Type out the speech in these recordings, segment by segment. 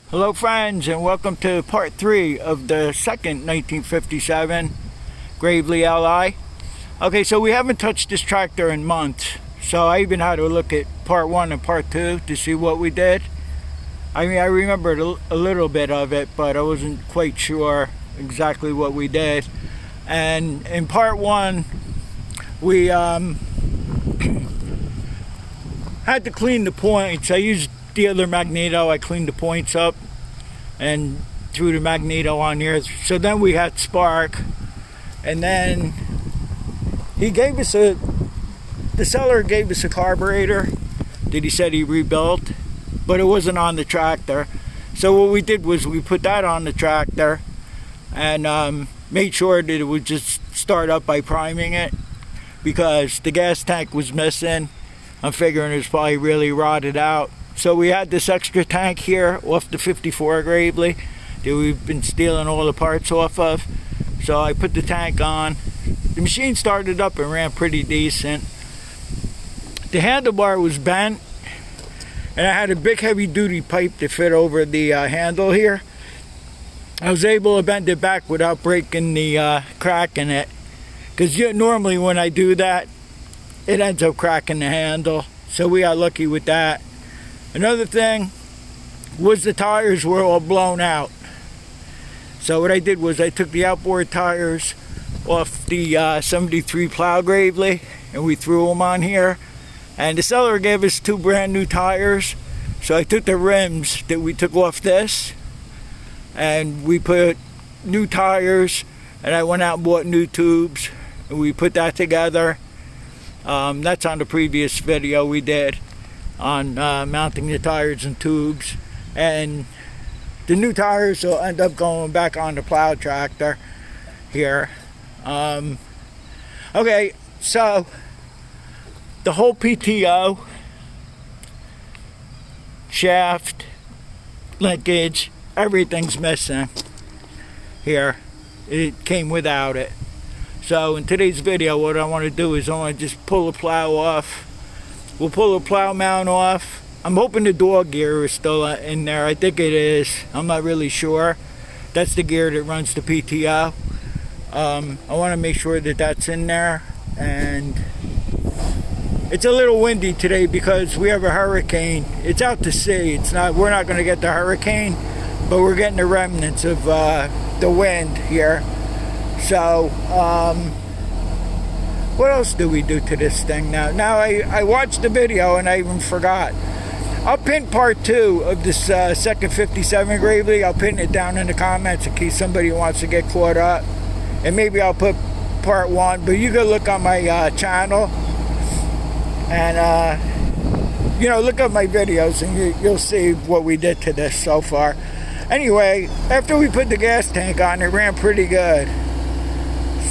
Hello friends, and welcome to part 3 of the second 1957 Gravely LI. Okay, so we haven't touched this tractor in months, so I even had to look at part 1 and part 2 to see what we did. I mean, I remembered a little bit of it, but I wasn't quite sure exactly what we did. And in part 1, we had to clean the points. I used the other magneto. I cleaned the points up and threw the magneto on here. So then we had spark, and then the seller gave us a carburetor that he said he rebuilt, but it wasn't on the tractor. So what we did was we put that on the tractor and made sure that it would just start up by priming it, because the gas tank was missing. I'm figuring it was probably really rotted out. So we had this extra tank here off the 54 Gravely that we've been stealing all the parts off of. So I put the tank on. The machine started up and ran pretty decent. The handlebar was bent, and I had a big heavy duty pipe to fit over the handle here. I was able to bend it back without breaking the crack in it, because normally when I do that, it ends up cracking the handle. So we got lucky with that. Another thing was the tires were all blown out. So what I did was I took the outboard tires off the 73 plow Gravely and we threw them on here. And the seller gave us 2 brand new tires. So I took the rims that we took off this and we put new tires, and I went out and bought new tubes and we put that together. That's on the previous video we did on mounting the tires and tubes, and the new tires will end up going back on the plow tractor here. Okay, so the whole PTO, shaft, linkage, everything's missing here. It came without it. So in today's video, what I want to do is I want to just pull the plow off. We'll pull the plow mount off. I'm hoping the door gear is still in there. I think it is. I'm not really sure. That's the gear that runs the PTO. I want to make sure that that's in there. And it's a little windy today because we have a hurricane. It's out to sea. We're not going to get the hurricane, but we're getting the remnants of the wind here. So what else do we do to this thing now? Now I watched the video and I even forgot. I'll pin part 2 of this second 57 Gravely. I'll pin it down in the comments in case somebody wants to get caught up. And maybe I'll put part 1, but you can look on my channel and look at my videos and you'll see what we did to this so far. Anyway, after we put the gas tank on, it ran pretty good.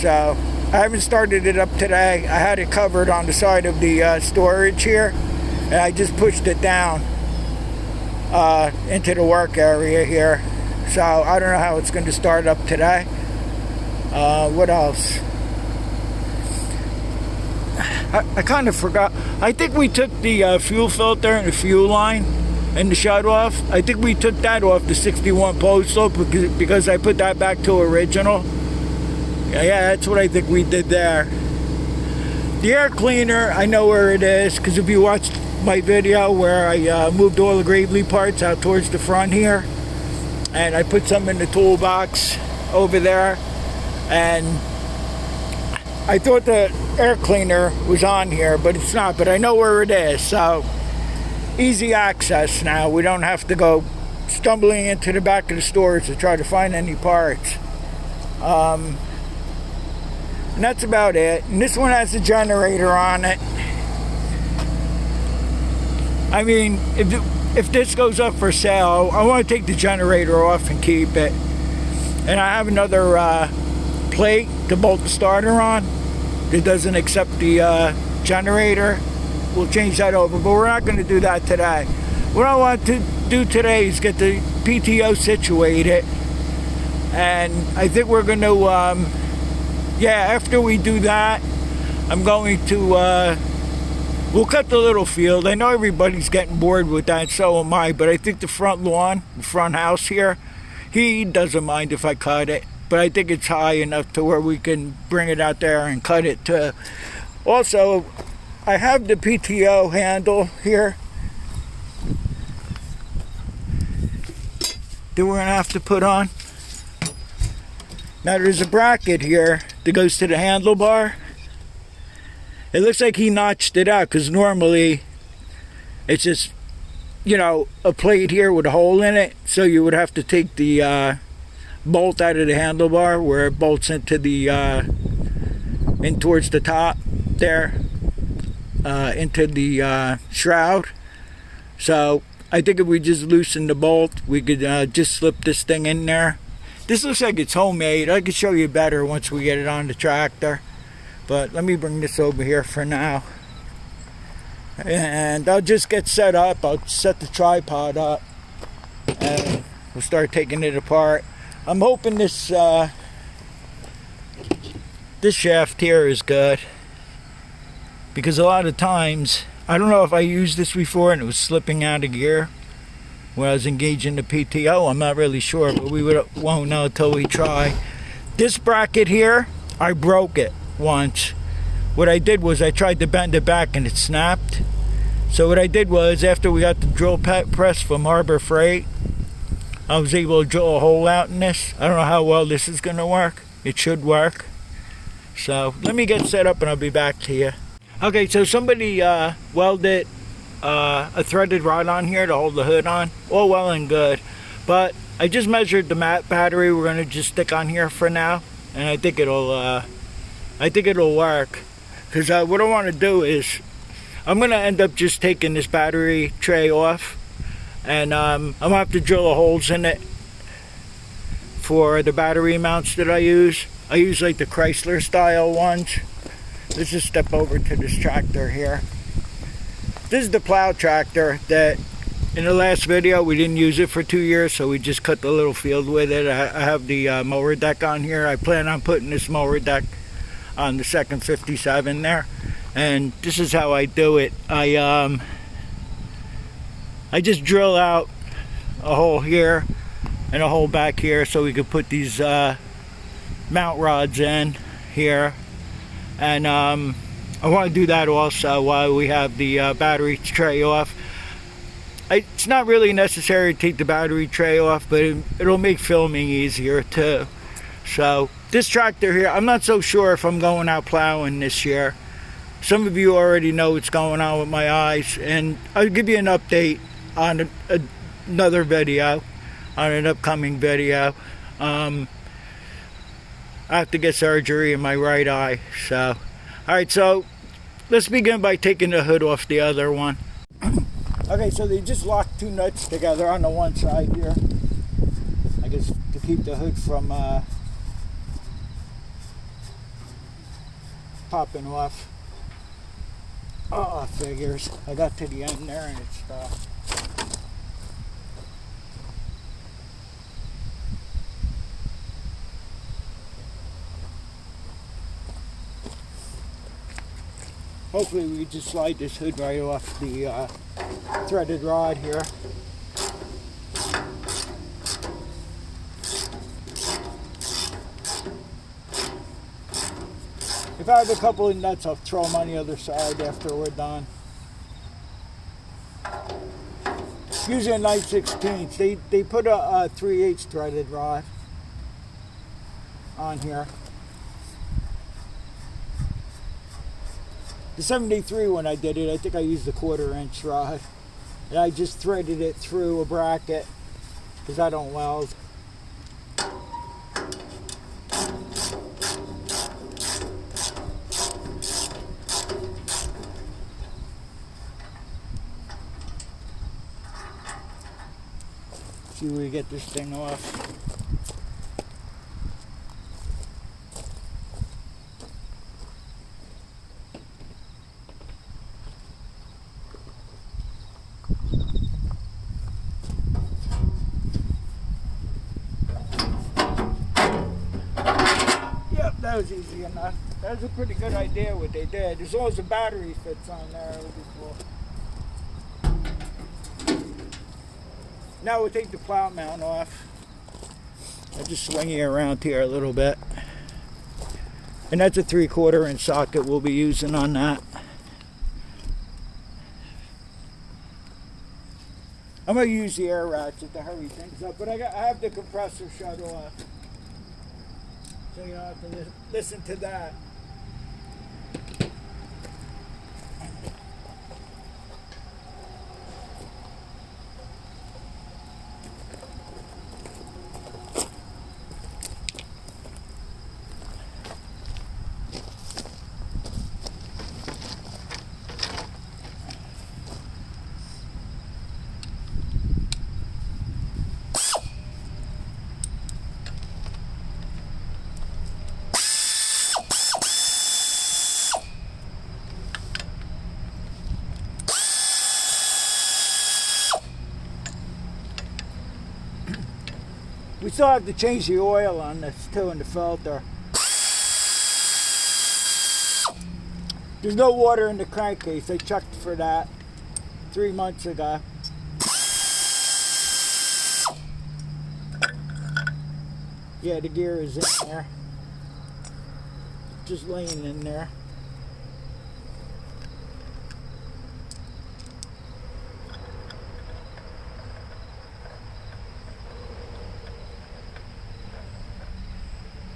So I haven't started it up today. I had it covered on the side of the storage here, and I just pushed it down into the work area here. So I don't know how it's going to start up today. What else? I kind of forgot. I think we took the fuel filter and the fuel line and the shut off. I think we took that off the 61 postal because I put that back to original. Yeah, that's what I think we did there. The air cleaner, I know where it is, because if you watched my video where I moved all the Gravely parts out towards the front here, and I put some in the toolbox over there, and I thought the air cleaner was on here, but it's not. But I know where it is, so easy access now. We don't have to go stumbling into the back of the stores to try to find any parts. And that's about it. And this one has a generator on it. I mean, if this goes up for sale, I want to take the generator off and keep it. And I have another plate to bolt the starter on that doesn't accept the generator. We'll change that over, but we're not going to do that today. What I want to do today is get the PTO situated. And I think we're going to after we do that, I'm going to We'll cut the little field. I know everybody's getting bored with that, so am I, but I think the front lawn, the front house here, he doesn't mind if I cut it, but I think it's high enough to where we can bring it out there and cut it too. Also, I have the PTO handle here that we're gonna have to put on. Now there's a bracket here that goes to the handlebar. It looks like he notched it out because normally it's just, you know, a plate here with a hole in it. So you would have to take the bolt out of the handlebar where it bolts into the in towards the top there, into the shroud. So I think if we just loosen the bolt, we could just slip this thing in there. This looks like it's homemade. I could show you better once we get it on the tractor. But let me bring this over here for now. And I'll just get set up. I'll set the tripod up. And we'll start taking it apart. I'm hoping this this shaft here is good. Because a lot of times, I don't know if I used this before and it was slipping out of gear when I was engaging the PTO. I'm not really sure, but we won't know until we try. This bracket here, I broke it once. What I did was I tried to bend it back and it snapped. So what I did was, after we got the drill press from Harbor Freight, I was able to drill a hole out in this. I don't know how well this is going to work. It should work. So let me get set up and I'll be back to you. Okay, so somebody welded a threaded rod on here to hold the hood on. All well and good. But I just measured the battery we're going to just stick on here for now. And I think it'll work. Because what I want to do is, I'm going to end up just taking this battery tray off. And I'm going to have to drill holes in it for the battery mounts that I use. I use like the Chrysler style ones. Let's just step over to this tractor here. This is the plow tractor that in the last video we didn't use it for 2 years, so we just cut the little field with it. I have the mower deck on here. I plan on putting this mower deck on the second 57 there, and this is how I do it. I just drill out a hole here and a hole back here so we could put these mount rods in here, and I want to do that also while we have the battery tray off. It's not really necessary to take the battery tray off, but it'll make filming easier too. So this tractor here, I'm not so sure if I'm going out plowing this year. Some of you already know what's going on with my eyes, and I'll give you an update on another video, on an upcoming video. I have to get surgery in my right eye. So, alright, so let's begin by taking the hood off the other one. Okay, so they just locked two nuts together on the one side here, I guess to keep the hood from popping off. Oh, figures. I got to the end there and it stopped. Hopefully we just slide this hood right off the threaded rod here. If I have a couple of nuts, I'll throw them on the other side after we're done. Using a 9/16. They put a 3/8 threaded rod on here. The 73 when I did it, I think I used a 1/4 inch rod. And I just threaded it through a bracket because I don't weld. See where we get this thing off. That was easy enough. That's a pretty good idea what they did. As long as the battery fits on there, it'll be cool. Now we'll take the plow mount off. I'll just swing you around here a little bit. And that's a 3/4 inch socket we'll be using on that. I'm going to use the air ratchet to hurry things up, but I have the compressor shut off. So you don't have to listen to that. We still have to change the oil on this too in the filter. There's no water in the crankcase. I checked for that 3 months ago. Yeah, the gear is in there. Just laying in there.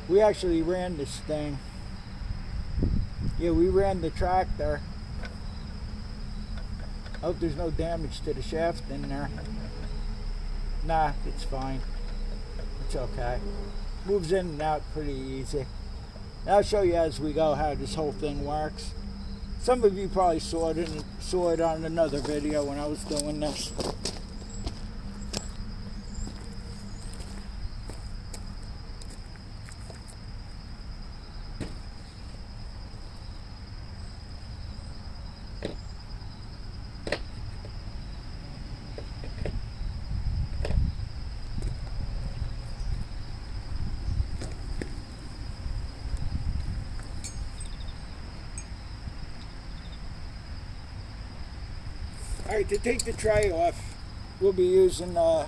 We actually ran this thing. Yeah, we ran the tractor. I hope there's no damage to the shaft in there. Nah, it's fine. It's okay. Moves in and out pretty easy. And I'll show you as we go how this whole thing works. Some of you probably saw it on another video when I was doing this. Alright, to take the tray off, we'll be using a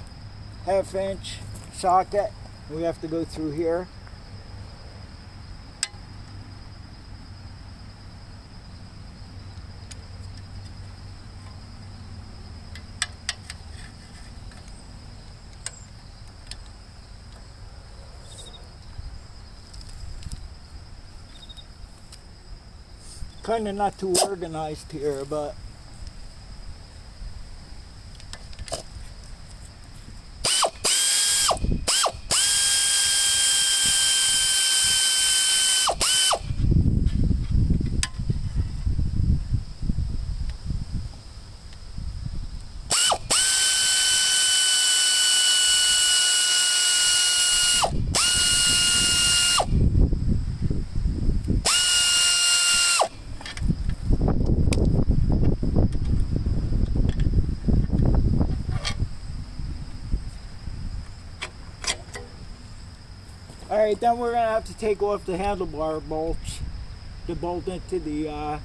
1/2 inch socket. We have to go through here. Kind of not too organized here, but alright, then we're going to have to take off the handlebar bolts to bolt into the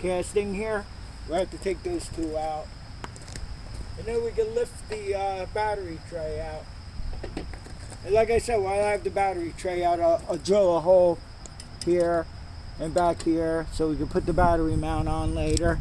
casting here. We'll have to take those two out. And then we can lift the battery tray out. And like I said, while I have the battery tray out, I'll drill a hole here and back here so we can put the battery mount on later.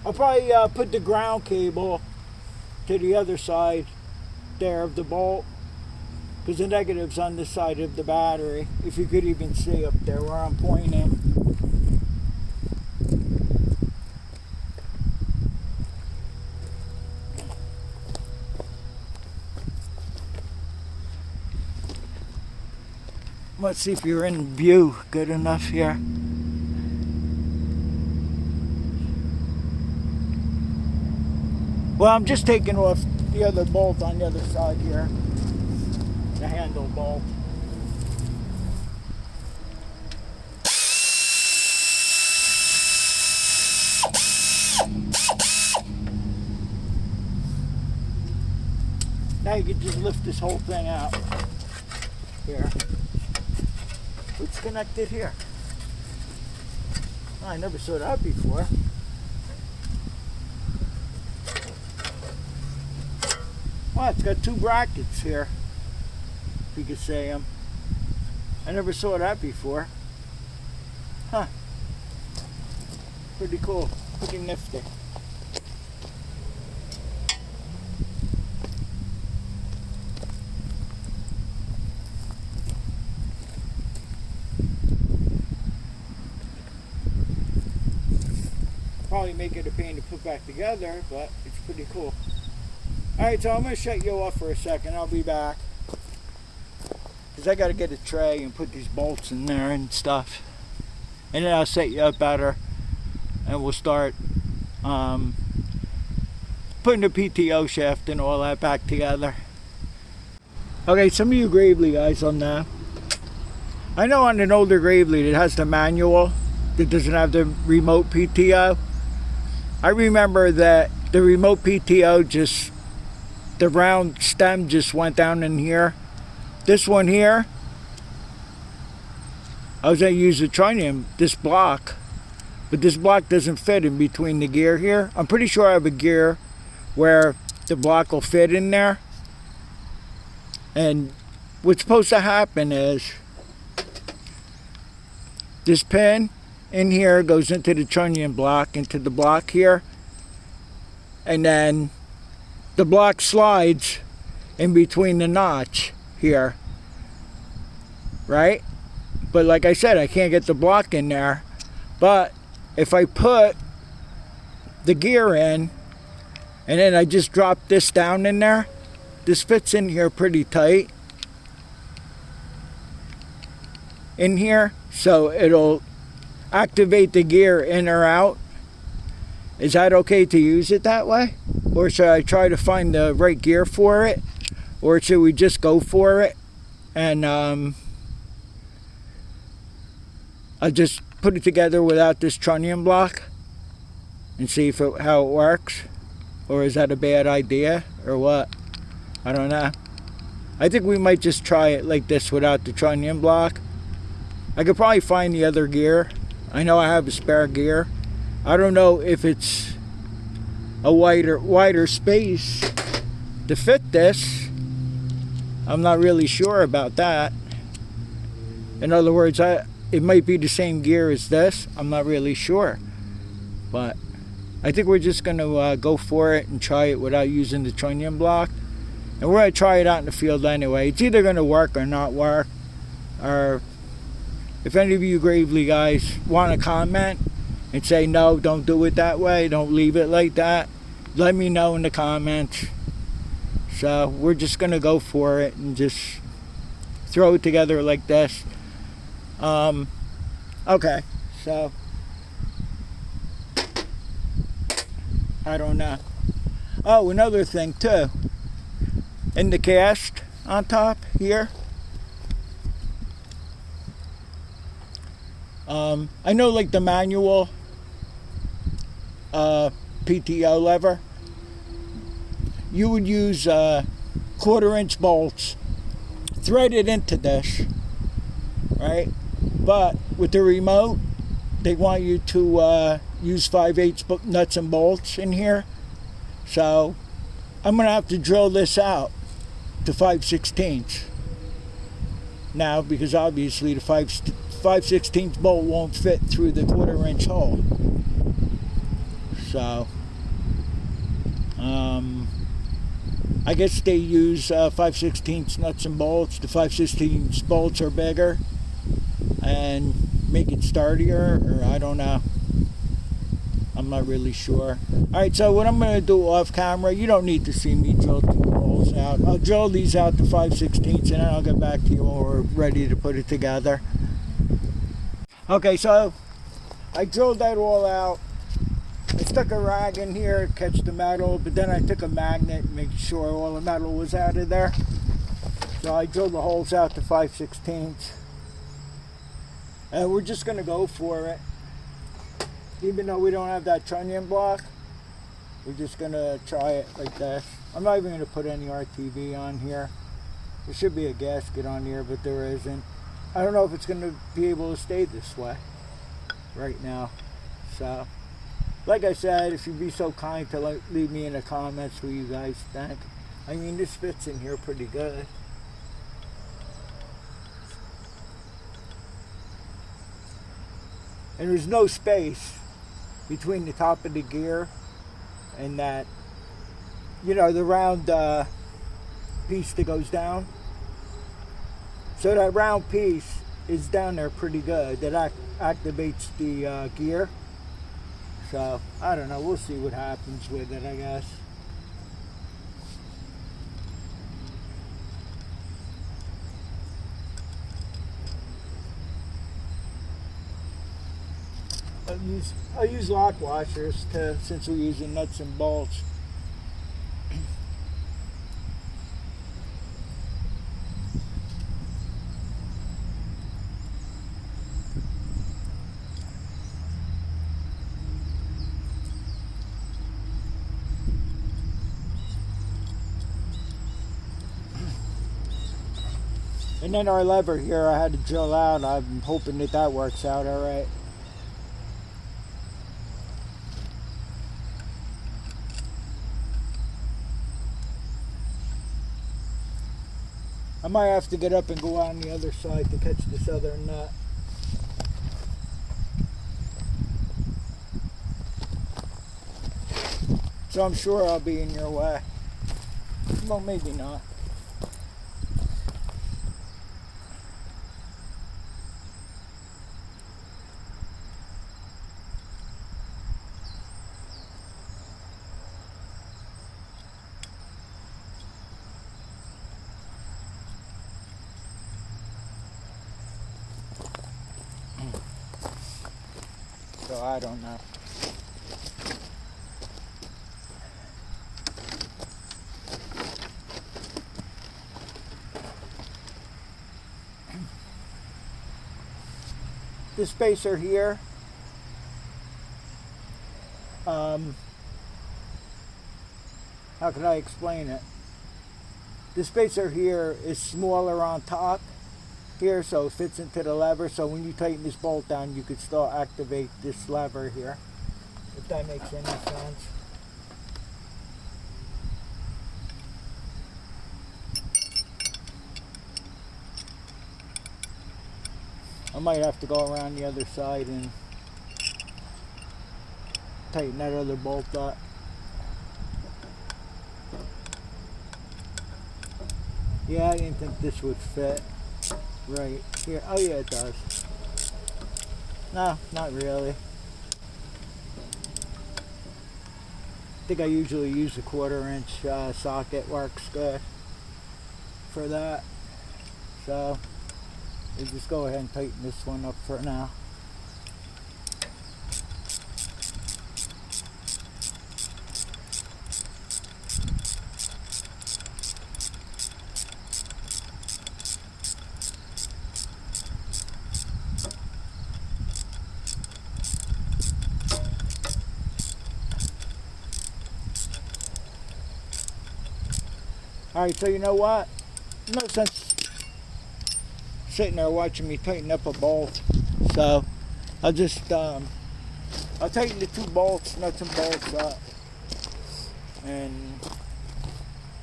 I'll probably put the ground cable to the other side there of the bolt, because the negative's on this side of the battery, if you could even see up there where I'm pointing. Let's see if you're in view good enough here. Well, I'm just taking off the other bolt on the other side here. The handle bolt. Now you can just lift this whole thing out. Here. It's connected here. I never saw that before. Well, it's got two brackets here, if you could say them. I never saw that before. Huh. Pretty cool. Pretty nifty. Probably make it a pain to put back together, but it's pretty cool. Alright, so I'm going to shut you off for a second. I'll be back. Because I got to get a tray and put these bolts in there and stuff. And then I'll set you up better. And we'll start putting the PTO shaft and all that back together. Okay, some of you Gravely guys on that. I know on an older Gravely that has the manual that doesn't have the remote PTO. I remember that the remote PTO just, the round stem just went down in here. This one here, I was going to use the trinium, this block, but this block doesn't fit in between the gear here. I'm pretty sure I have a gear where the block will fit in there. And what's supposed to happen is this pin in here goes into the trunnion block, into the block here, and then the block slides in between the notch here, right? But like I said, I can't get the block in there. But if I put the gear in and then I just drop this down in there, this fits in here pretty tight in here, so it'll activate the gear in or out. Is that okay to use it that way? Or should I try to find the right gear for it? Or should we just go for it and I'll just put it together without this trunnion block and see if how it works? Or is that a bad idea or what? I don't know. I think we might just try it like this without the trunnion block. I could probably find the other gear. I know I have a spare gear. I don't know if it's a wider space to fit this. I'm not really sure about that. In other words, it might be the same gear as this. I'm not really sure. But I think we're just going to go for it and try it without using the trunnion block. And we're going to try it out in the field anyway. It's either going to work or not work. Or if any of you Gravely guys want to comment and say, no, don't do it that way, don't leave it like that, let me know in the comments. So we're just going to go for it and just throw it together like this. Okay, so I don't know. Oh, another thing too. In the cast on top here, I know like the manual PTO lever, you would use 1/4-inch bolts threaded into this, right? But with the remote, they want you to use 5/8 nuts and bolts in here. So I'm gonna have to drill this out to 5/16 now, because obviously the 5/16 bolt won't fit through the 1/4-inch hole. So I guess they use 5/16 nuts and bolts. The 5/16 bolts are bigger and make it sturdier, or I don't know. I'm not really sure. Alright, so what I'm going to do off camera, you don't need to see me drill 2 holes out. I'll drill these out to 5/16 and then I'll get back to you when we're ready to put it together. Okay, so I drilled that all out I stuck a rag in here to catch the metal, but then I took a magnet and made sure all the metal was out of there. So I drilled the holes out to 5/16. And we're just going to go for it. Even though we don't have that trunnion block, we're just going to try it like this. I'm not even going to put any RTV on here. There should be a gasket on here, but there isn't. I don't know if it's going to be able to stay this way right now. So, like I said, if you'd be so kind to leave me in the comments what you guys think. I mean, this fits in here pretty good. And there's no space between the top of the gear and that, you know, the round piece that goes down. So that round piece is down there pretty good. That activates the gear. So, I don't know. We'll see what happens with it, I guess. I'll use lock washers since we're using nuts and bolts. And then our lever here I had to drill out. I'm hoping that works out all right. I might have to get up and go out on the other side to catch this other nut. So I'm sure I'll be in your way. Well, maybe not. So I don't know. This spacer here, how can I explain it? This spacer here is smaller on top here, so it fits into the lever. So when you tighten this bolt down, you could still activate this lever here, if that makes any sense. I might have to go around the other side and tighten that other bolt up. Yeah, I didn't think this would fit right here. Oh yeah, it does. No, not really. I think I usually use a 1/4" socket. Works good for that. So we'll just go ahead and tighten this one up for now. Alright, so you know what? No sense sitting there watching me tighten up a bolt. So I'll just I'll tighten the two bolts, nuts and bolts up, and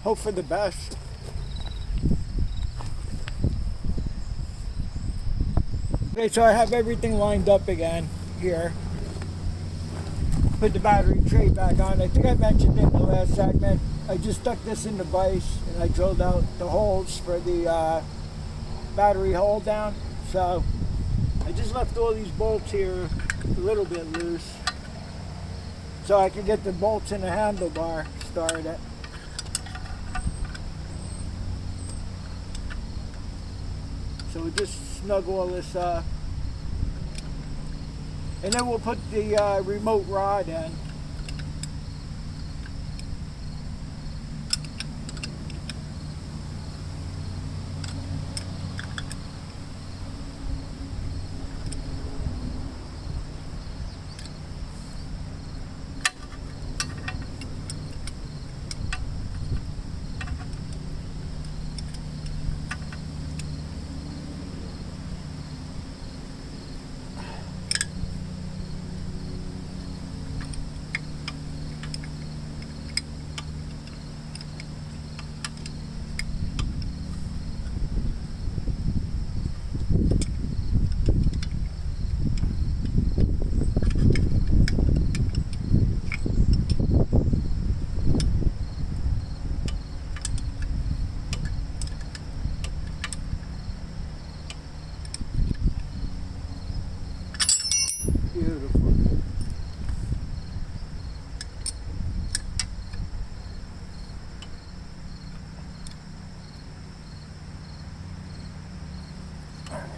hope for the best. Okay, so I have everything lined up again here. Put the battery tray back on. I think I mentioned it in the last segment. I just stuck this in the vise and I drilled out the holes for the battery hold down. So I just left all these bolts here a little bit loose so I can get the bolts in the handlebar started. So we just snug all this up. And then we'll put the remote rod in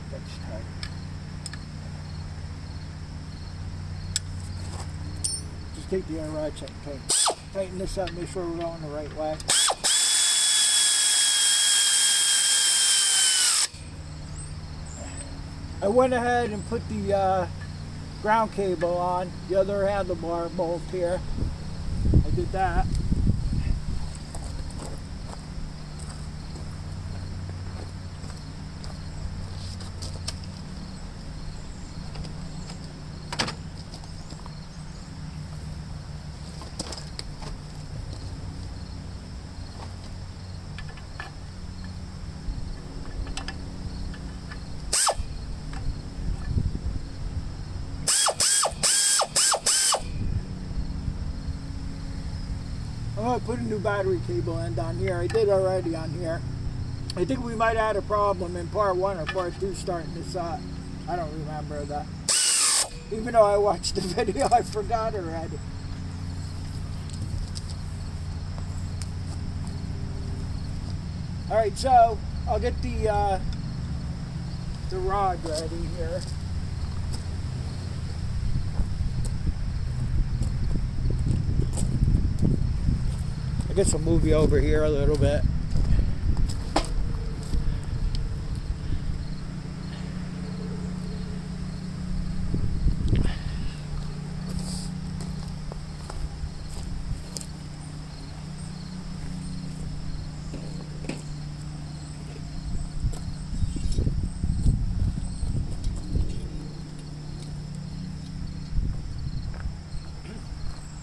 That's tight. Just take the ratchet and tighten this up, make sure we're going the right way. I went ahead and put the ground cable on the other handlebar bolt here. I did that. I'm going to put a new battery cable end on here. I did already on here. I think we might have had a problem in part 1 or part 2 starting this up. I don't remember that. Even though I watched the video, I forgot already. Alright, so I'll get the rod ready here. I guess I'll move you over here a little bit.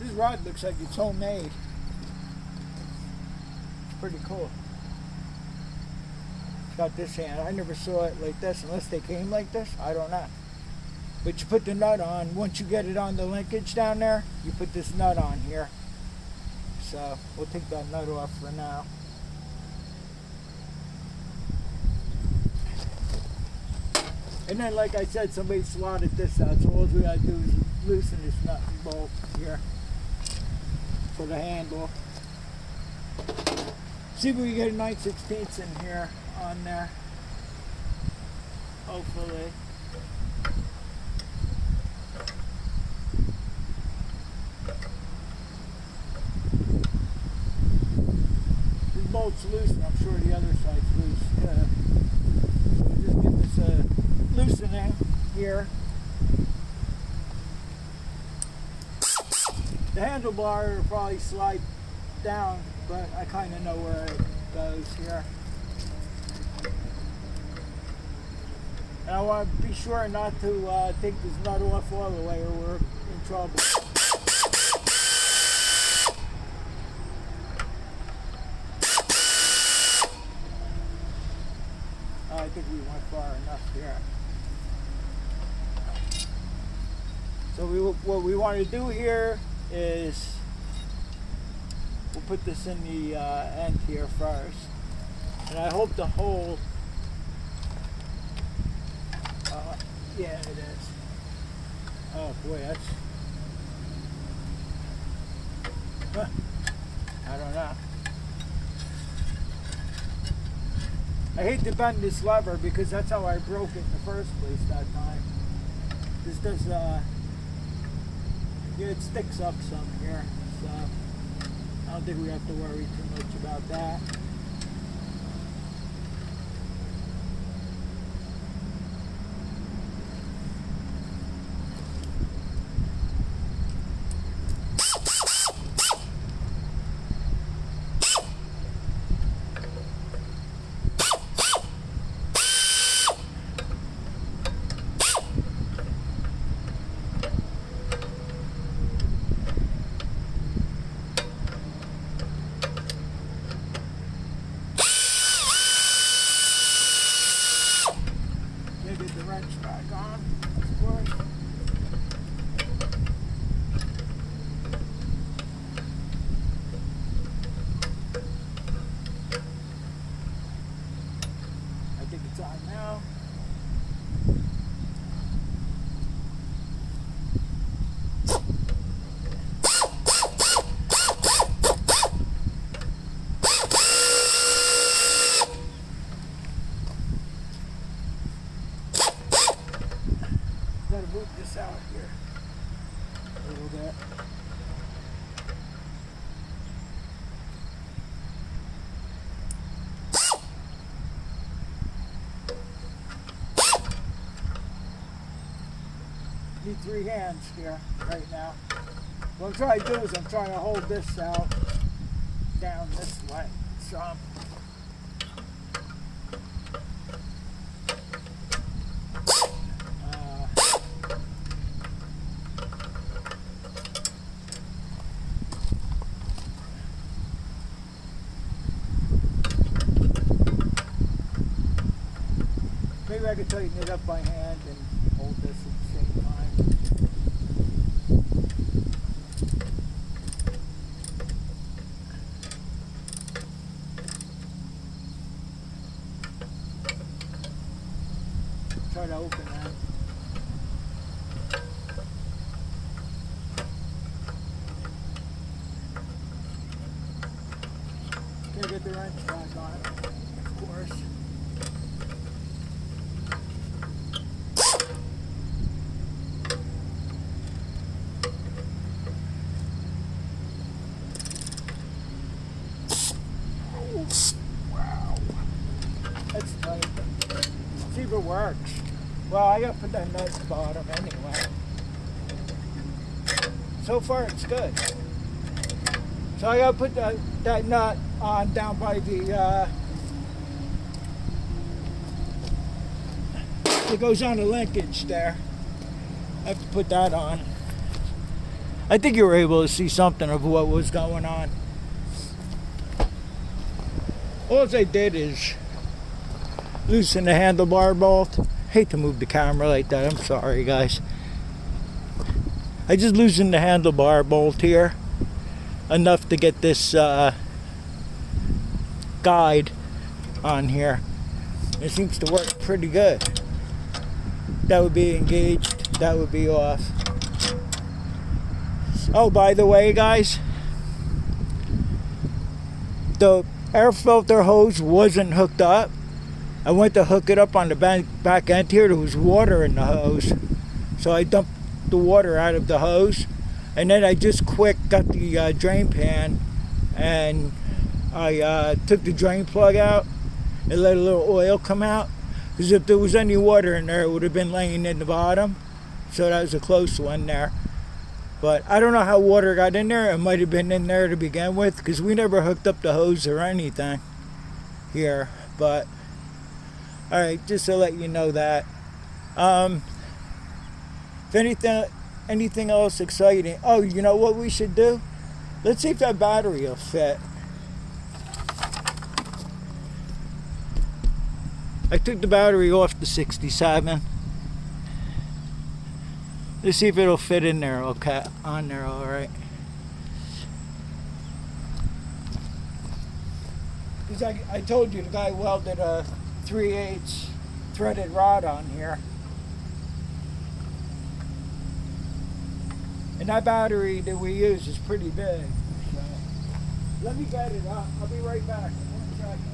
This rod looks like it's homemade. Pretty cool. It's got this hand. I never saw it like this unless they came like this. I don't know. But you put the nut on. Once you get it on the linkage down there, you put this nut on here. So we'll take that nut off for now. And then, like I said, somebody slotted this out. So all we gotta do is loosen this nut and bolt here for the handle. See if we can get a 9/16 in here on there. Hopefully. This bolt's loose, and I'm sure the other side's loose. Just give this a loosening here. The handlebar will probably slide down, but I kind of know where it goes here. And I want to be sure not to take this nut off all the way or we're in trouble. I think we went far enough here. So what we want to do here is we'll put this in the end here first, and I hope the hole, yeah it is. Oh boy, that's, I don't know. I hate to bend this lever because that's how I broke it in the first place that time. This does, yeah, it sticks up some here, so I don't think we have to worry too much about that. Get the wrench back on, of course. I think it's on now. Gotta move this out here a little bit. Need 3 hands here right now. What I'm trying to do is I'm trying to hold this out down this way. So maybe I could tighten it up by hand and hold this at the same time. Try to open that. Can't get the wrench back on it, of course. Wow. That's tight. See if it works. Well, I gotta put that nut at the bottom anyway. So far it's good. So I gotta put that nut on down by the it goes on the linkage there. I have to put that on. I think you were able to see something of what was going on. All I did is loosen the handlebar bolt. Hate to move the camera like that, I'm sorry guys. I just loosened the handlebar bolt here enough to get this guide on here. It seems to work pretty good. That would be engaged, that would be off. Oh, by the way guys, the air filter hose wasn't hooked up. I went to hook it up on the back end here. There was water in the hose. So I dumped the water out of the hose. And then I just quick got the drain pan. And I took the drain plug out and let a little oil come out. Because if there was any water in there, it would have been laying in the bottom. So that was a close one there. But I don't know how water got in there. It might have been in there to begin with. Because we never hooked up the hose or anything here. But alright, just to let you know that. If anything else exciting. Oh, you know what we should do? Let's see if that battery will fit. I took the battery off the 67. Let's see if it'll fit in there, okay, on there, alright. Because I told you the guy welded a 3/8 threaded rod on here. And that battery that we use is pretty big. So let me get it up. I'll be right back. 1 second.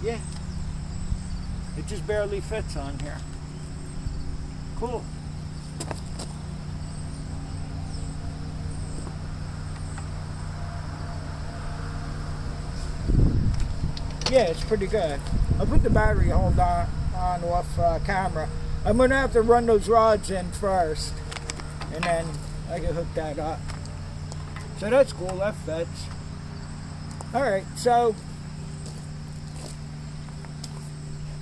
Yeah, it just barely fits on here. Cool. Yeah, it's pretty good. I'll put the battery hold on off camera. I'm gonna have to run those rods in first, and then I can hook that up. So that's cool, that fits. Alright, so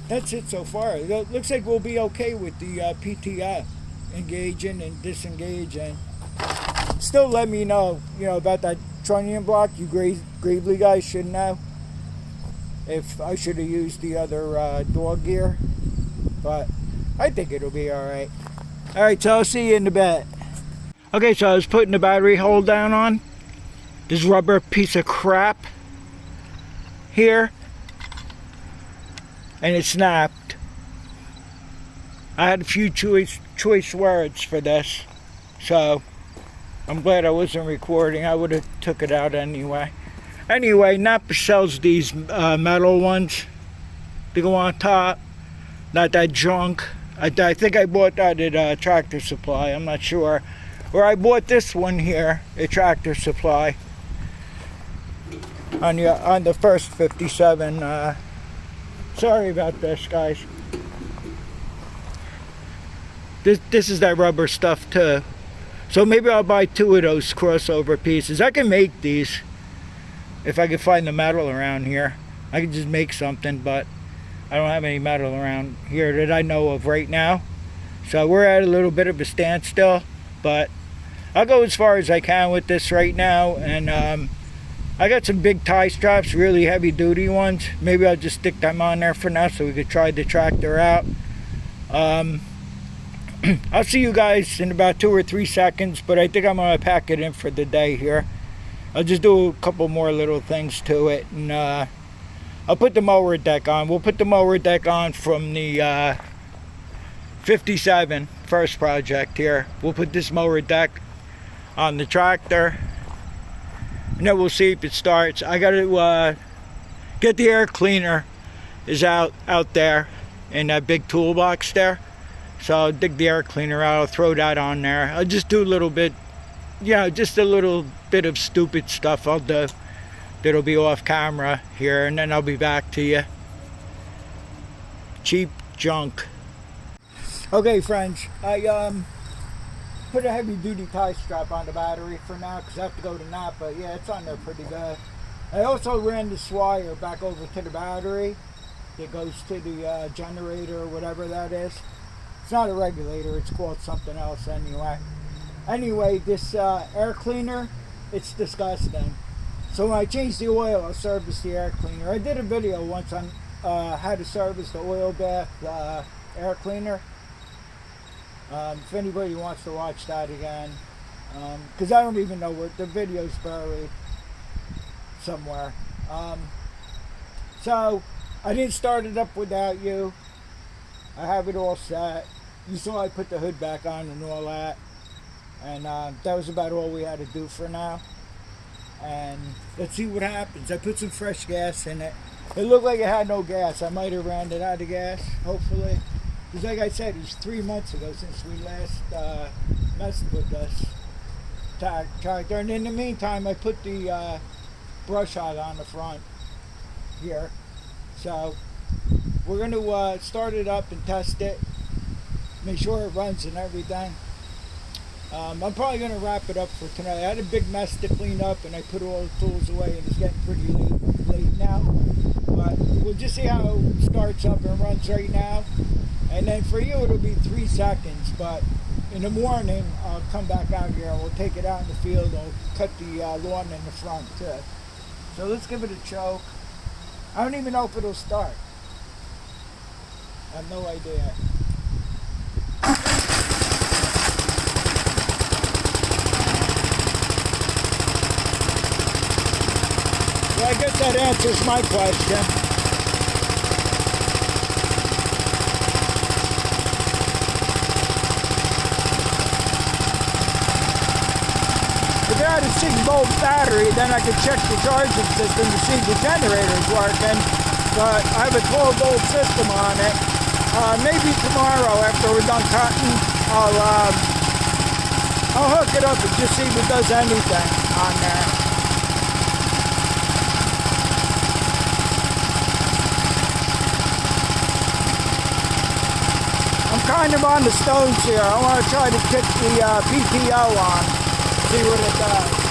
that's it so far. It looks like we'll be okay with the PTO, engaging and disengaging. Still let me know, about that trunnion block. You Gravely guys should know if I should have used the other dog gear. But I think it'll be alright. Alright, so I'll see you in a bit. Okay, so I was putting the battery hold down on this rubber piece of crap here, and it snapped. I had a few choice words for this, so I'm glad I wasn't recording. I would have took it out anyway. Anyway, Napa sells these metal ones. They go on top, not that junk. I think I bought that at Tractor Supply. I'm not sure. Or I bought this one here at Tractor Supply on the First 57. Sorry about this, guys. This is that rubber stuff too. So maybe I'll buy 2 of those crossover pieces. I can make these if I can find the metal around here. I can just make something, but I don't have any metal around here that I know of right now. So we're at a little bit of a standstill, but I'll go as far as I can with this right now. And I got some big tie straps, really heavy duty ones. Maybe I'll just stick them on there for now so we could try the tractor out. I'll see you guys in about 2 or 3 seconds, but I think I'm going to pack it in for the day here. I'll just do a couple more little things to it, and I'll put the mower deck on. We'll put the mower deck on from the 57 First project here. We'll put this mower deck on the tractor, and then we'll see if it starts. I got to get the air cleaner is out there in that big toolbox there. So I'll dig the air cleaner out, I'll throw that on there. I'll just do a little bit, just a little bit of stupid stuff I'll do that'll be off camera here, and then I'll be back to you. Cheap junk. Okay, friends, I put a heavy duty tie strap on the battery for now because I have to go to Napa. Yeah, it's on there pretty good. I also ran this wire back over to the battery that goes to the generator or whatever that is. It's not a regulator, it's called something else anyway. Anyway, this air cleaner, it's disgusting. So when I change the oil, I'll service the air cleaner. I did a video once on how to service the oil bath air cleaner. If anybody wants to watch that again. Because I don't even know where the video's buried somewhere. So I didn't start it up without you. I have it all set. You saw I put the hood back on and all that. And that was about all we had to do for now. And let's see what happens. I put some fresh gas in it. It looked like it had no gas. I might have ran it out of gas, hopefully. Because like I said, it was 3 months ago since we last messed with this tractor. And in the meantime, I put the brush hog on the front here. So we're going to start it up and test it, make sure it runs and everything. I'm probably going to wrap it up for tonight. I had a big mess to clean up and I put all the tools away and it's getting pretty late now. But we'll just see how it starts up and runs right now. And then for you it'll be 3 seconds, but in the morning I'll come back out here and we'll take it out in the field and we'll cut the lawn in the front too. So let's give it a choke. I don't even know if it'll start. I have no idea. Well, I guess that answers my question. If I had a 6-volt battery, then I could check the charging system to see if the generator's working. But I have a 12-volt system on it. Maybe tomorrow after we're done cutting, I'll hook it up and just see if it does anything on there. I'm kind of on the stones here. I want to try to kick the PTO on, see what it does.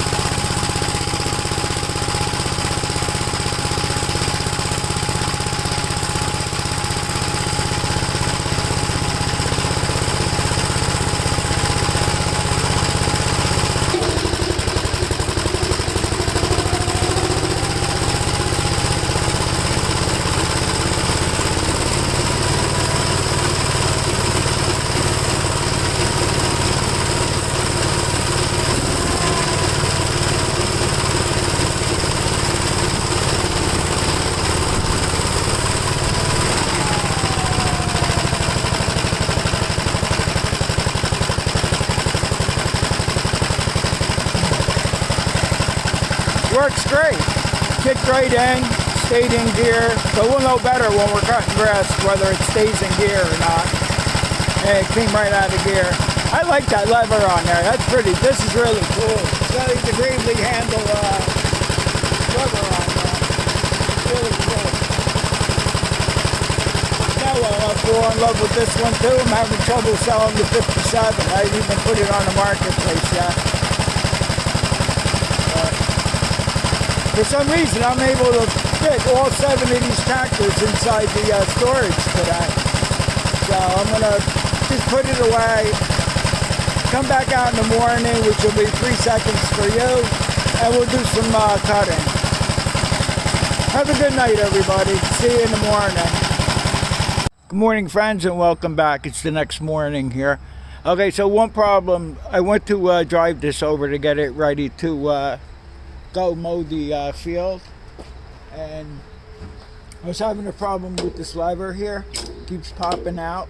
Works great. Kicked right in, stayed in gear. So we'll know better when we're cutting grass whether it stays in gear or not. And it came right out of gear. I like that lever on there. That's pretty. This is really cool. It's got like the gravely handle lever on there. Really cool. Now I'll fall in love with this one too. I'm having trouble selling the 57. I haven't even put it on the marketplace yet. For some reason, I'm able to fit all 7 of these tractors inside the storage today. So I'm going to just put it away, come back out in the morning, which will be 3 seconds for you, and we'll do some cutting. Have a good night, everybody. See you in the morning. Good morning, friends, and welcome back. It's the next morning here. Okay, so one problem. I went to drive this over to get it ready to go mow the field, and I was having a problem with this lever here. Keeps popping out.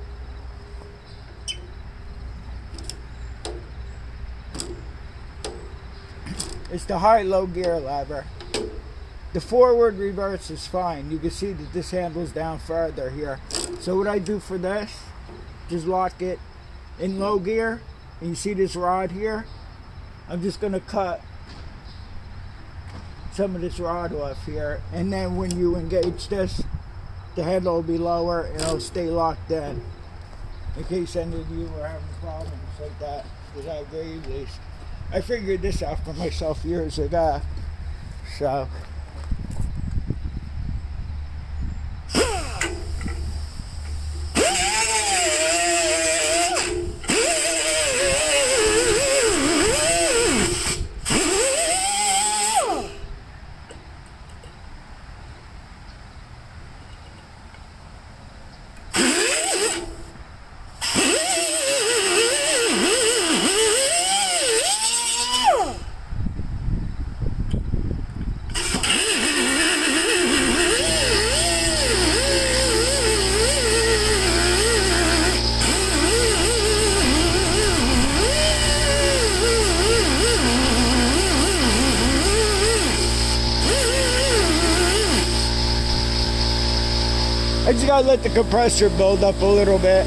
It's the high-low gear lever. The forward reverse is fine. You can see that this handle's down further here. So what I do for this, just lock it in low gear, and you see this rod here? I'm just gonna cut some of this rod off here, and then when you engage this, the handle will be lower and it'll stay locked in case any of you are having problems like that without gravelies. I figured this out for myself years ago. So I just gotta let the compressor build up a little bit.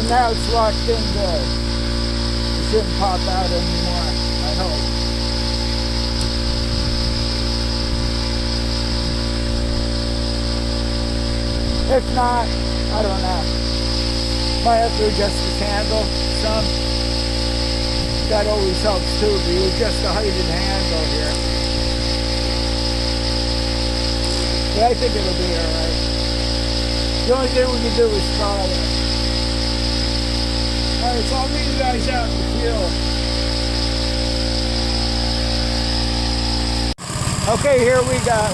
Now it's locked in good. It shouldn't pop out anymore, I hope. If not, I don't know. Might have to adjust the handle some. That always helps too, but you adjust the height of the handle here. But I think it'll be alright. The only thing we can do is try it. Alright, so I'll meet you guys out in the field. Okay, here we go.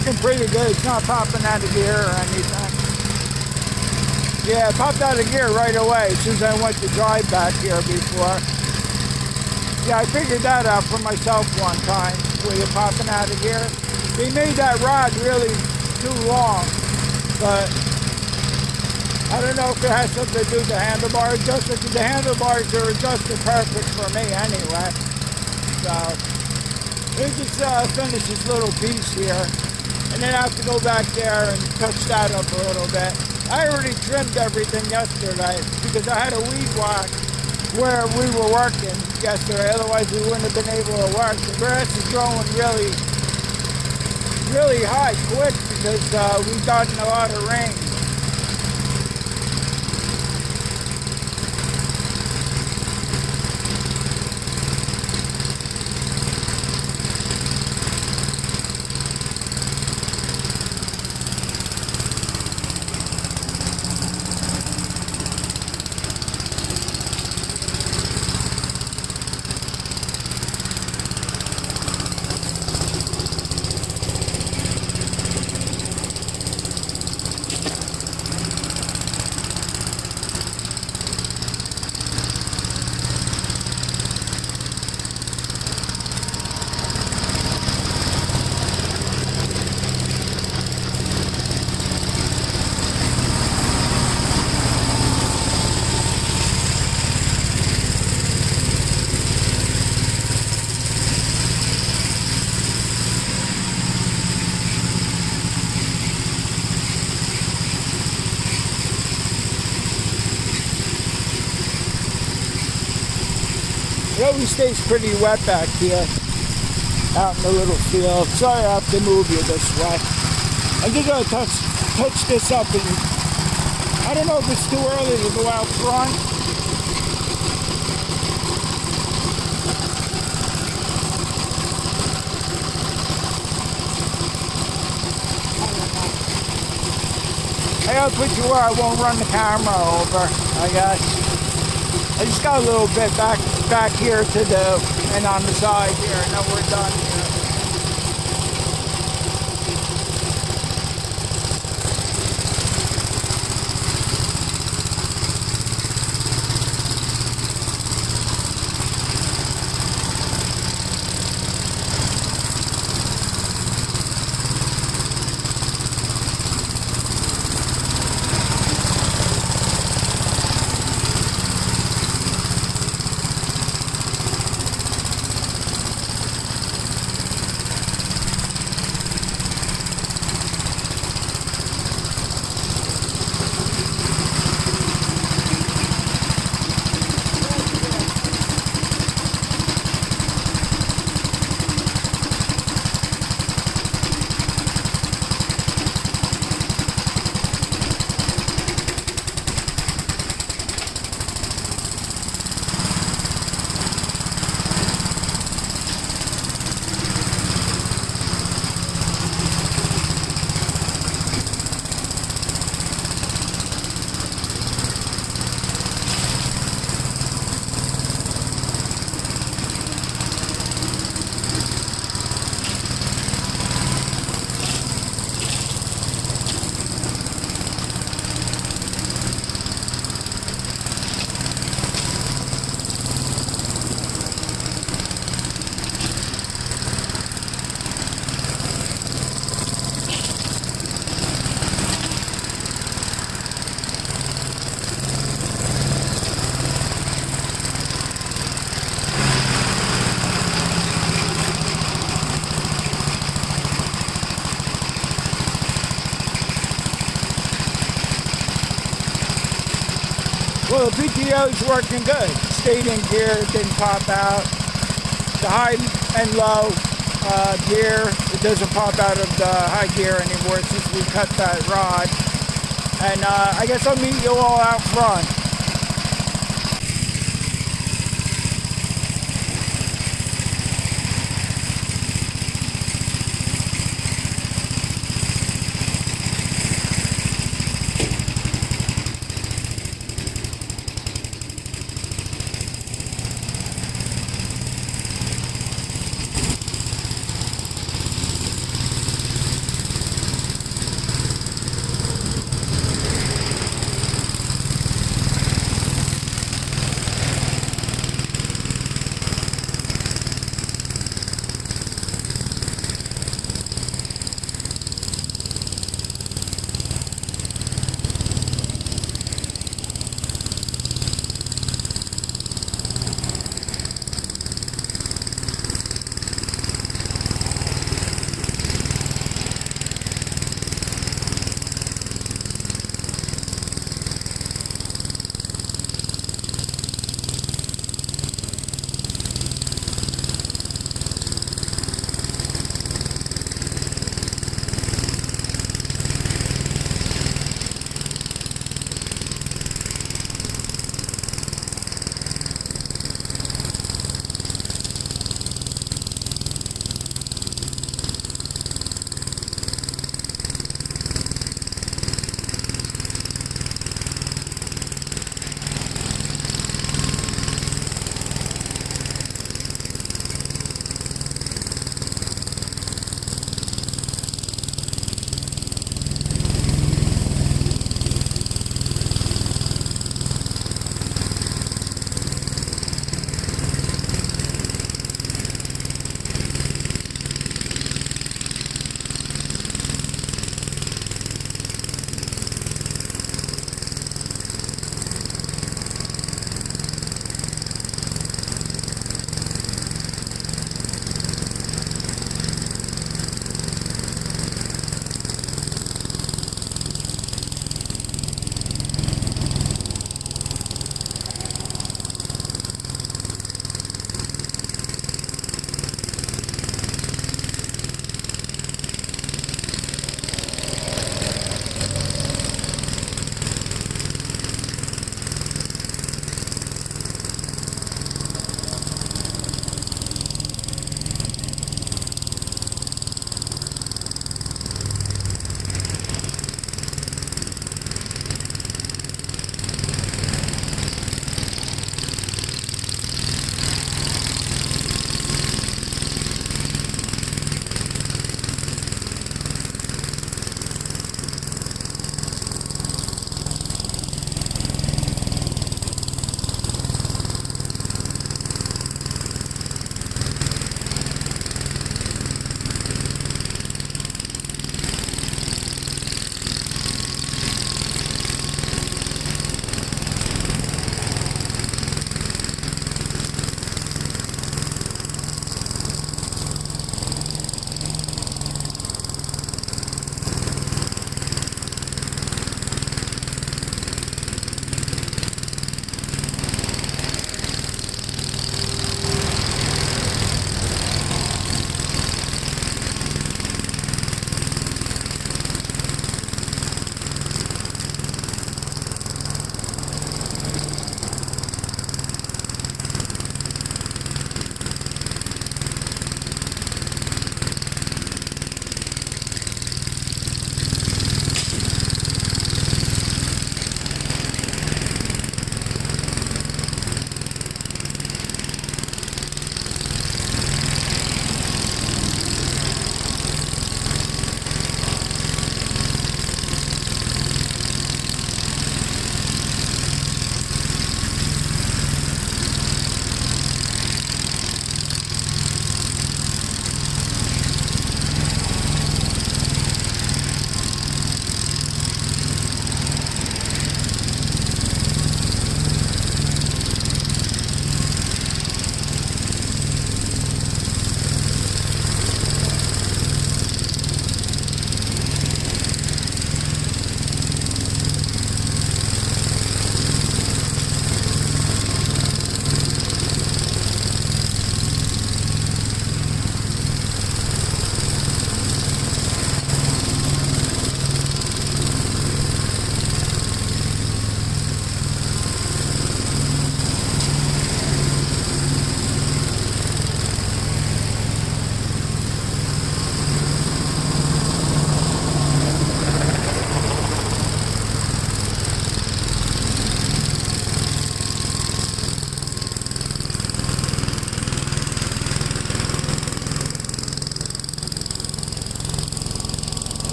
working pretty good. It's not popping out of gear or anything. Yeah, it popped out of gear right away as soon as I went to drive back here before. Yeah, I figured that out for myself one time, where you're popping out of gear. They made that rod really too long, but I don't know if it has something to do with the handlebar adjustment, because the handlebars are adjusted perfect for me anyway. So, let me just finish this little piece here, and then I have to go back there and touch that up a little bit. I already trimmed everything yesterday, because I had a weed whack where we were working yesterday, otherwise we wouldn't have been able to work. The grass is growing really high quick because we've gotten a lot of rain. It always stays pretty wet back here, out in the little field. Sorry I have to move you this way. I'm just going to touch this up, and I don't know if it's too early to go out front. I gotta put you where I won't run the camera over, I guess. I just got a little bit back here to do, and on the side here, and then we're done here. Well, the PTO is working good. Stayed in gear, didn't pop out. The high and low gear, it doesn't pop out of the high gear anymore since we cut that rod. And I guess I'll meet you all out front.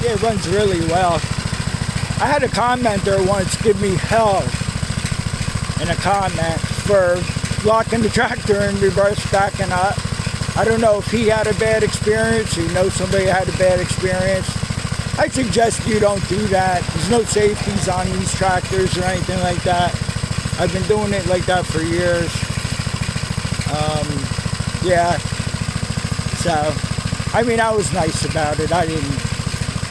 Yeah, it runs really well. I had a commenter once give me hell in a comment for locking the tractor in reverse, backing up. I don't know if he had a bad experience, he knows somebody had a bad experience. I suggest you don't do that. There's no safeties on these tractors or anything like that. I've been doing it like that for years. Yeah. So, I mean, I was nice about it. I didn't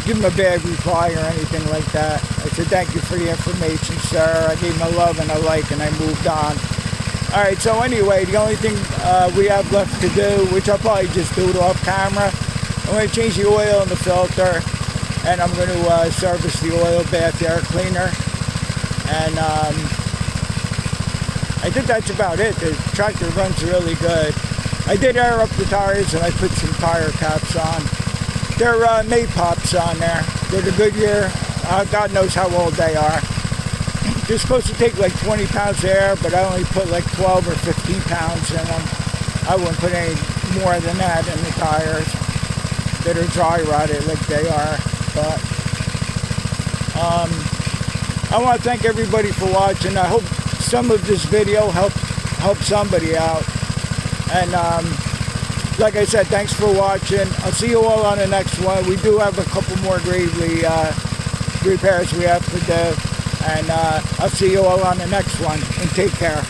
give him a bad reply or anything like that. I said, thank you for the information, sir. I gave him a love and a like, and I moved on. All right, so anyway, the only thing we have left to do, which I'll probably just do it off camera, I'm going to change the oil in the filter, and I'm going to service the oil bath air cleaner. And I think that's about it. The tractor runs really good. I did air up the tires, and I put some tire caps on. They're Maypops on there. They're the Goodyear. God knows how old they are. They're supposed to take like 20 pounds of air, but I only put like 12 or 15 pounds in them. I wouldn't put any more than that in the tires that are dry rotted like they are. But I want to thank everybody for watching. I hope some of this video help somebody out. And like I said, thanks for watching. I'll see you all on the next one. We do have a couple more gravely repairs we have to do. And I'll see you all on the next one. And take care.